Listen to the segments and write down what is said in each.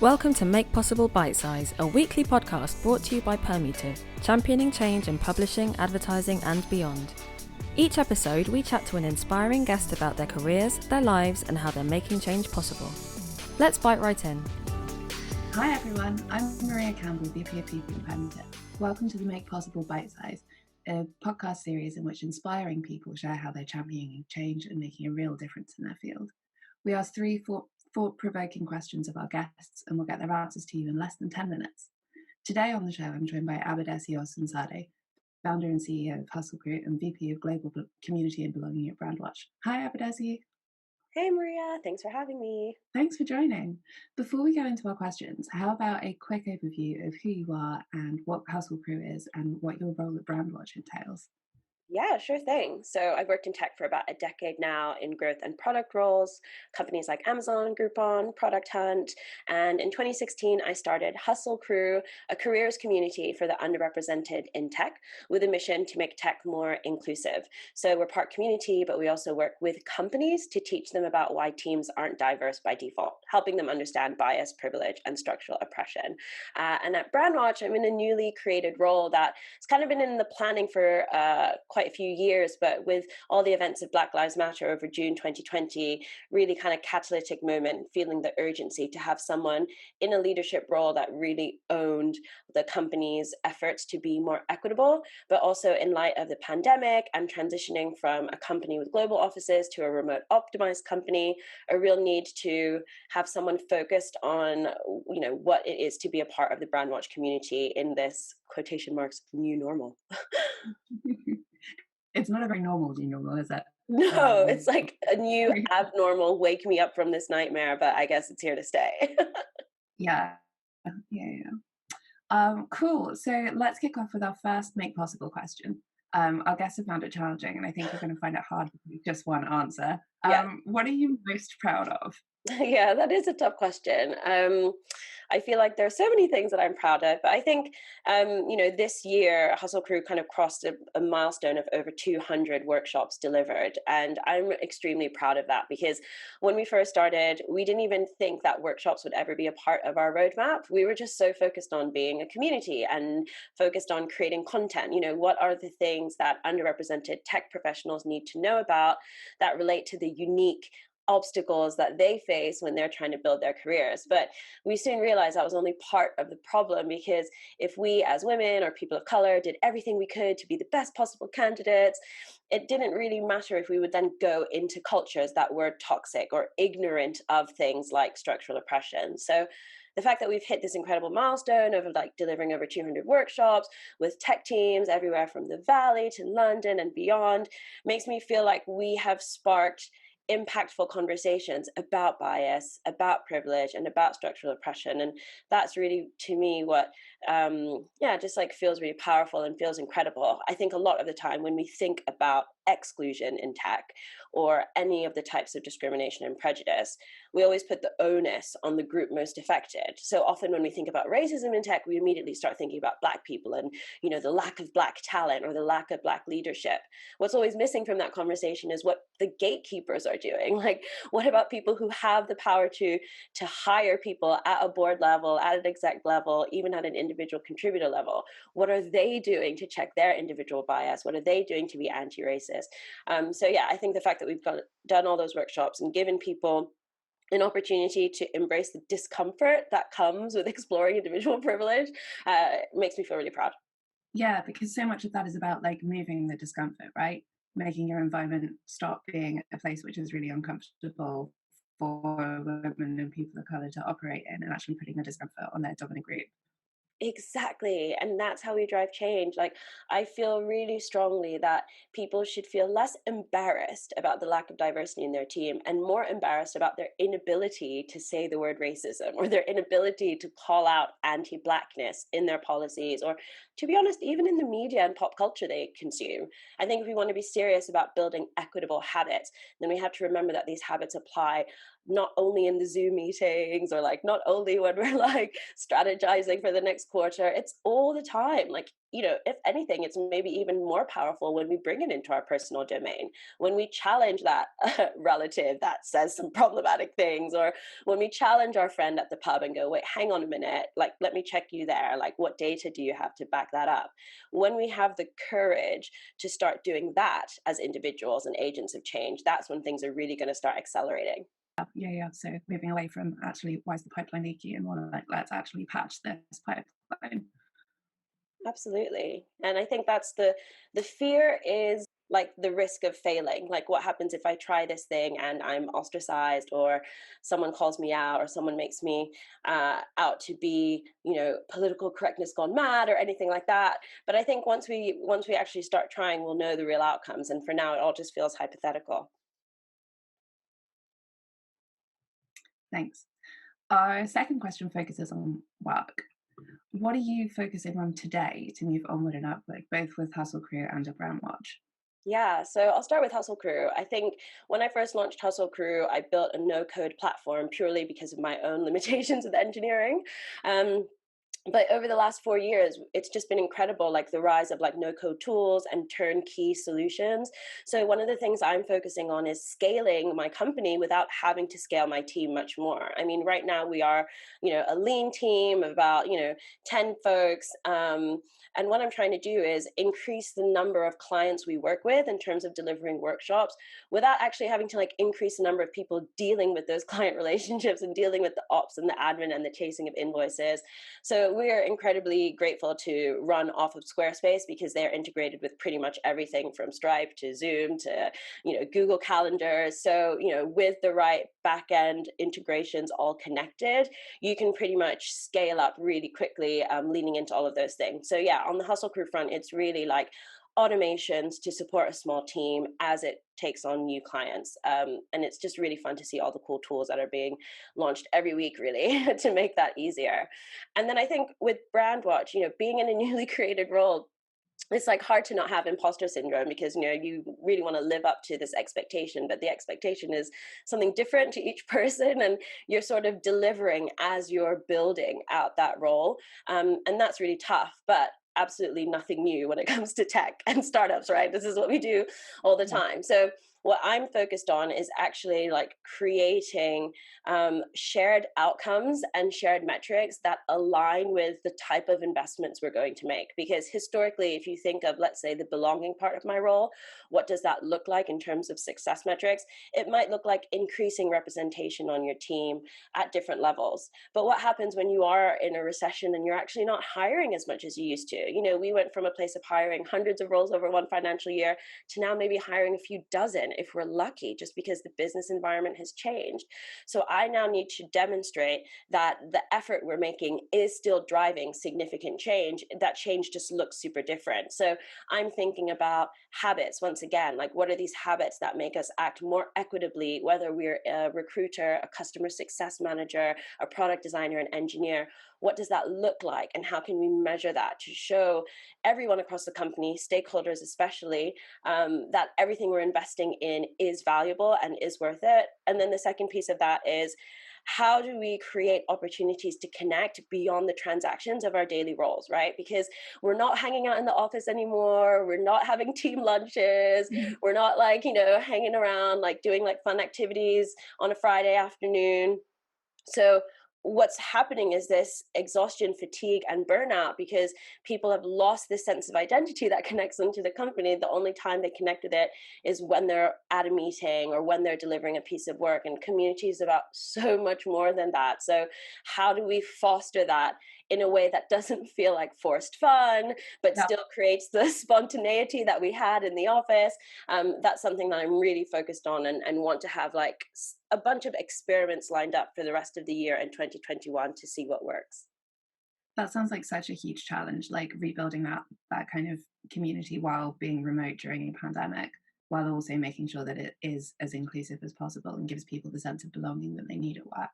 Welcome to Make Possible Bitesize, a weekly podcast brought to you by Permutive, championing change in publishing, advertising and beyond. Each episode, we chat to an inspiring guest about their careers, their lives and how they're making change possible. Let's bite right in. Hi everyone, I'm Maria Campbell, VP of People at Permutive. Welcome to the Make Possible Bitesize, a podcast series in which inspiring people share how they're championing change and making a real difference in their field. We ask three thought-provoking questions of our guests and we'll get their answers to you in less than 10 minutes. Today on the show, I'm joined by Abadesi Osunsade, founder and CEO of Hustle Crew and VP of Global Community and Belonging at Brandwatch. Hi Abadesi. Hey Maria, thanks for having me. Thanks for joining. Before we go into our questions, how about a quick overview of who you are and what Hustle Crew is and what your role at Brandwatch entails? Yeah, sure thing. So I've worked in tech for about a decade now in growth and product roles, companies like Amazon, Groupon, Product Hunt. And in 2016, I started Hustle Crew, a careers community for the underrepresented in tech with a mission to make tech more inclusive. So we're part community, but we also work with companies to teach them about why teams aren't diverse by default, helping them understand bias, privilege, and structural oppression. And at Brandwatch, I'm in a newly created role that has kind of been in the planning for quite a few years, but with all the events of Black Lives Matter over June 2020, really kind of catalytic moment, feeling the urgency to have someone in a leadership role that really owned the company's efforts to be more equitable, but also in light of the pandemic and transitioning from a company with global offices to a remote optimized company, a real need to have someone focused on, what it is to be a part of the Brandwatch community in this quotation marks new normal. It's not a very normal new normal, is it? No, it's like a new abnormal wake me up from this nightmare, but I guess it's here to stay. Yeah. Cool. So let's kick off with our first Make Possible question. Our guests have found it challenging, and I think you're going to find it hard with just one answer. What are you most proud of? Yeah, that is a tough question. I feel like there are so many things that I'm proud of, but I think, this year Hustle Crew kind of crossed a milestone of over 200 workshops delivered. And I'm extremely proud of that because when we first started, we didn't even think that workshops would ever be a part of our roadmap. We were just so focused on being a community and focused on creating content. What are the things that underrepresented tech professionals need to know about that relate to the unique obstacles that they face when they're trying to build their careers. But we soon realized that was only part of the problem, because if we as women or people of color did everything we could to be the best possible candidates, it didn't really matter if we would then go into cultures that were toxic or ignorant of things like structural oppression. So the fact that we've hit this incredible milestone of delivering over 200 workshops with tech teams everywhere from the Valley to London and beyond makes me feel like we have sparked impactful conversations about bias, about privilege, and about structural oppression. And that's really, to me, what feels really powerful and feels incredible. I think a lot of the time when we think about exclusion in tech or any of the types of discrimination and prejudice, we always put the onus on the group most affected. So often when we think about racism in tech, we immediately start thinking about Black people and, the lack of Black talent or the lack of Black leadership. What's always missing from that conversation is what the gatekeepers are doing. Like, what about people who have the power to hire people at a board level, at an exec level, even at an individual contributor level? What are they doing to check their individual bias? What are they doing to be anti-racist? I think the fact that we've done all those workshops and given people an opportunity to embrace the discomfort that comes with exploring individual privilege makes me feel really proud. Yeah, because so much of that is about moving the discomfort, right? Making your environment stop being a place which is really uncomfortable for women and people of color to operate in, and actually putting the discomfort on their dominant group. Exactly. And that's how we drive change. I feel really strongly that people should feel less embarrassed about the lack of diversity in their team and more embarrassed about their inability to say the word racism or their inability to call out anti-Blackness in their policies, or, to be honest, even in the media and pop culture they consume. I think if we want to be serious about building equitable habits, then we have to remember that these habits apply not only in the Zoom meetings or like not only when we're like strategizing for the next quarter, it's all the time. Like, you know, if anything, it's maybe even more powerful when we bring it into our personal domain, when we challenge that relative that says some problematic things, or when we challenge our friend at the pub and go, wait, hang on a minute, like, let me check you there. Like, what data do you have to back that up? When we have the courage to start doing that as individuals and agents of change, that's when things are really going to start accelerating. Yeah. So moving away from actually, why is the pipeline leaky, and more like, let's actually patch this pipeline. Absolutely. And I think that's the fear is like the risk of failing. Like, what happens if I try this thing and I'm ostracized, or someone calls me out, or someone makes me out to be, you know, political correctness gone mad or anything like that. But I think once we actually start trying, we'll know the real outcomes. And for now, it all just feels hypothetical. Thanks. Our second question focuses on work. What are you focusing on today to move onward and upward, both with Hustle Crew and a Brandwatch? Yeah, so I'll start with Hustle Crew. I think when I first launched Hustle Crew, I built a no-code platform purely because of my own limitations with engineering. Um, but over the last 4 years, it's just been incredible, like the rise of like no code tools and turnkey solutions. So one of the things I'm focusing on is scaling my company without having to scale my team much more. I mean, right now we are, you know, a lean team of about, you know, 10 folks. And what I'm trying to do is increase the number of clients we work with in terms of delivering workshops without actually having to like increase the number of people dealing with those client relationships and dealing with the ops and the admin and the chasing of invoices. So we're incredibly grateful to run off of Squarespace because they're integrated with pretty much everything from Stripe to Zoom to, you know, Google Calendars. So, you know, with the right backend integrations all connected, you can pretty much scale up really quickly, leaning into all of those things. So yeah, on the Hustle Crew front, it's really like automations to support a small team as it takes on new clients. And it's just really fun to see all the cool tools that are being launched every week, really, to make that easier. And then I think with Brandwatch, you know, being in a newly created role, it's like hard to not have imposter syndrome because, you know, you really want to live up to this expectation, but the expectation is something different to each person, and you're sort of delivering as you're building out that role. And that's really tough, but absolutely nothing new when it comes to tech and startups, right? This is what we do all the time. So what I'm focused on is actually like creating shared outcomes and shared metrics that align with the type of investments we're going to make. Because historically, if you think of, let's say, the belonging part of my role, what does that look like in terms of success metrics? It might look like increasing representation on your team at different levels. But what happens when you are in a recession and you're actually not hiring as much as you used to? You know, we went from a place of hiring hundreds of roles over one financial year to now maybe hiring a few dozen if we're lucky, just because the business environment has changed. So I now need to demonstrate that the effort we're making is still driving significant change. That change just looks super different. So I'm thinking about habits once again, like what are these habits that make us act more equitably, whether we're a recruiter, a customer success manager, a product designer, an engineer. What does that look like, and how can we measure that to show everyone across the company, stakeholders especially, that everything we're investing in is valuable and is worth it? And then the second piece of that is, how do we create opportunities to connect beyond the transactions of our daily roles, right? Because we're not hanging out in the office anymore. We're not having team lunches. We're not like, you know, hanging around, like doing like fun activities on a Friday afternoon. So what's happening is this exhaustion, fatigue, and burnout because people have lost this sense of identity that connects them to the company. The only time they connect with it is when they're at a meeting or when they're delivering a piece of work, and community is about so much more than that. So how do we foster that in a way that doesn't feel like forced fun, but still creates the spontaneity that we had in the office? That's something that I'm really focused on, and want to have like a bunch of experiments lined up for the rest of the year in 2021 to see what works. That sounds like such a huge challenge, like rebuilding that kind of community while being remote during a pandemic, while also making sure that it is as inclusive as possible and gives people the sense of belonging that they need at work.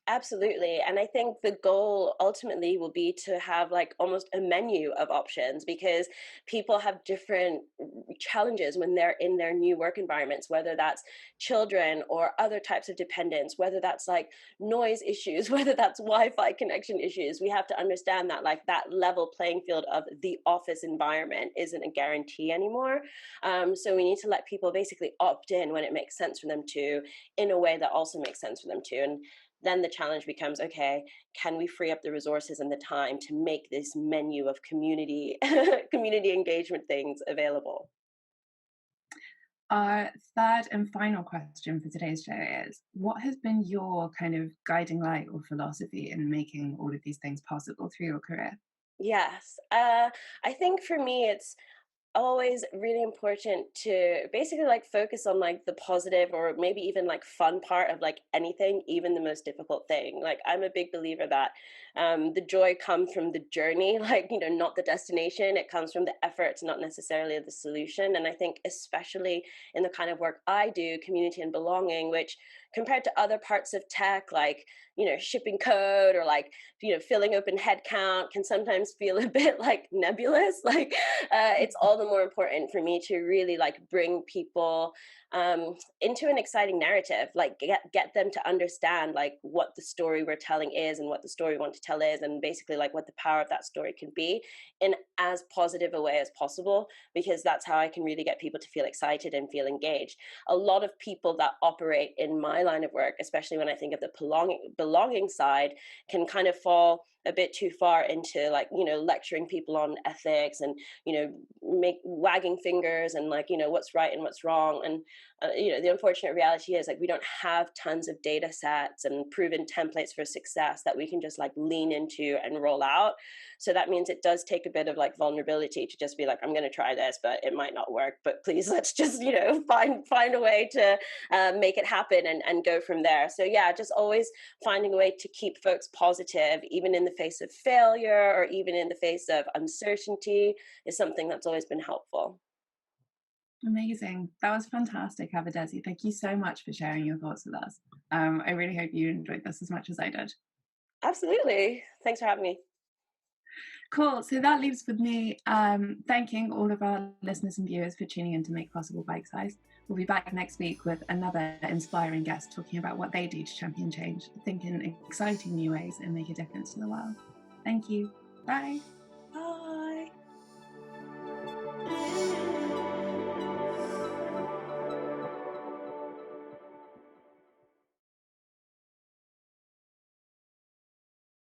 Absolutely. And I think the goal ultimately will be to have like almost a menu of options, because people have different challenges when they're in their new work environments, whether that's children or other types of dependents, whether that's like noise issues, whether that's Wi-Fi connection issues. We have to understand that like that level playing field of the office environment isn't a guarantee anymore. So we need to let people basically opt in when it makes sense for them to, in a way that also makes sense for them to. And then the challenge becomes, okay, can we free up the resources and the time to make this menu of community community engagement things available? Our third and final question for today's show is, what has been your kind of guiding light or philosophy in making all of these things possible through your career? Yes. I think for me, it's always really important to basically like focus on like the positive or maybe even like fun part of like anything, even the most difficult thing. Like I'm a big believer that the joy comes from the journey, like, you know, not the destination. It comes from the efforts, not necessarily the solution. And I think especially in the kind of work I do, community and belonging, which compared to other parts of tech, like, you know, shipping code or like, you know, filling open headcount, can sometimes feel a bit like nebulous. Like it's all the more important for me to really like bring people into an exciting narrative, like get them to understand like what the story we're telling is and what the story we want to tell is, and basically like what the power of that story can be in as positive a way as possible, because that's how I can really get people to feel excited and feel engaged. A lot of people that operate in my line of work, especially when I think of the belonging side, can kind of fall a bit too far into like, you know, lecturing people on ethics and, you know, make wagging fingers and like, you know, what's right and what's wrong. And you know, the unfortunate reality is like we don't have tons of data sets and proven templates for success that we can just like lean into and roll out. So that means it does take a bit of like vulnerability to just be like, I'm going to try this, but it might not work, but please let's just, you know, find a way to make it happen and go from there. So yeah, just always finding a way to keep folks positive, even in the face of failure or even in the face of uncertainty, is something that's always been helpful. Amazing. That was fantastic, Abadesi. Thank you so much for sharing your thoughts with us. I really hope you enjoyed this as much as I did. Absolutely. Thanks for having me. Cool. So that leaves with me thanking all of our listeners and viewers for tuning in to Make Possible Bite Size. We'll be back next week with another inspiring guest talking about what they do to champion change, think in exciting new ways and make a difference to the world. Thank you. Bye.